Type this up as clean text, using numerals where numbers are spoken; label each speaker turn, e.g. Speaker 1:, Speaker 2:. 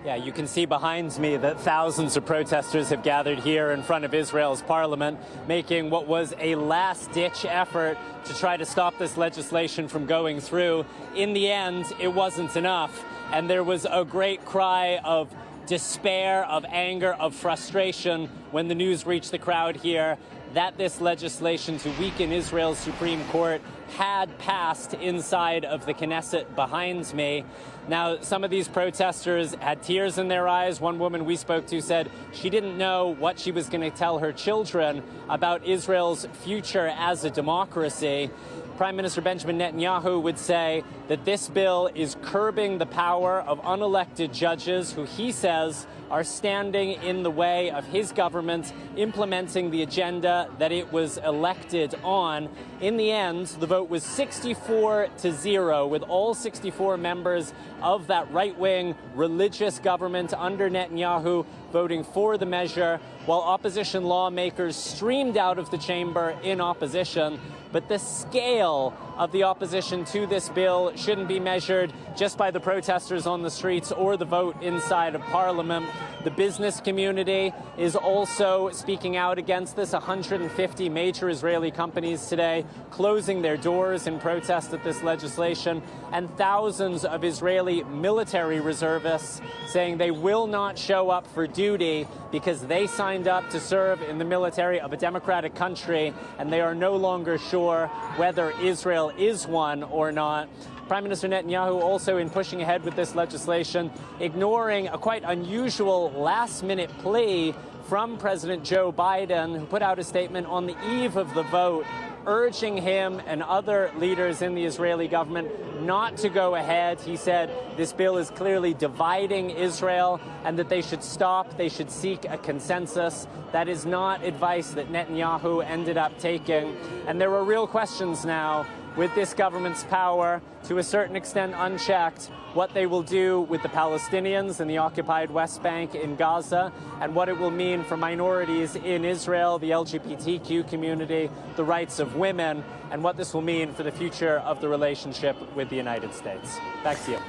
Speaker 1: Yeah, you can see behind me that thousands of protesters have gathered here in front of Israel's parliament, making what was a last-ditch effort to try to stop this legislation from going through. In the end, it wasn't enough, and there was a great cry of despair, of anger, of frustration when the news reached the crowd here that this legislation to weaken Israel's Supreme Court had passed inside of the Knesset behind me. Now, some of these protesters had tears in their eyes. One woman we spoke to said she didn't know what she was going to tell her children about Israel's future as a democracy. Prime Minister Benjamin Netanyahu would say that this bill is curbing the power of unelected judges who he says are standing in the way of his government implementing the agenda that it was elected on. In the end, the vote was 64-0, with all 64 members of that right-wing religious government under Netanyahu voting for the measure, while opposition lawmakers streamed out of the chamber in opposition. But the scale of the opposition to this bill shouldn't be measured just by the protesters on the streets or the vote inside of Parliament. The business community is also speaking out against this. 150 major Israeli companies today closing their doors in protest at this legislation, and thousands of Israeli military reservists saying they will not show up for duty because they signed up to serve in the military of a democratic country, and they are no longer sure whether Israel is one or not. Prime Minister Netanyahu also, in pushing ahead with this legislation, ignoring a quite unusual last-minute plea from President Joe Biden, who put out a statement on the eve of the vote urging him and other leaders in the Israeli government not to go ahead. He said this bill is clearly dividing Israel and that they should stop, they should seek a consensus. That is not advice that Netanyahu ended up taking. And there are real questions now with this government's power, to a certain extent unchecked, what they will do with the Palestinians in the occupied West Bank in Gaza, and what it will mean for minorities in Israel, the LGBTQ community, the rights of women, and what this will mean for the future of the relationship with the United States. Back to you.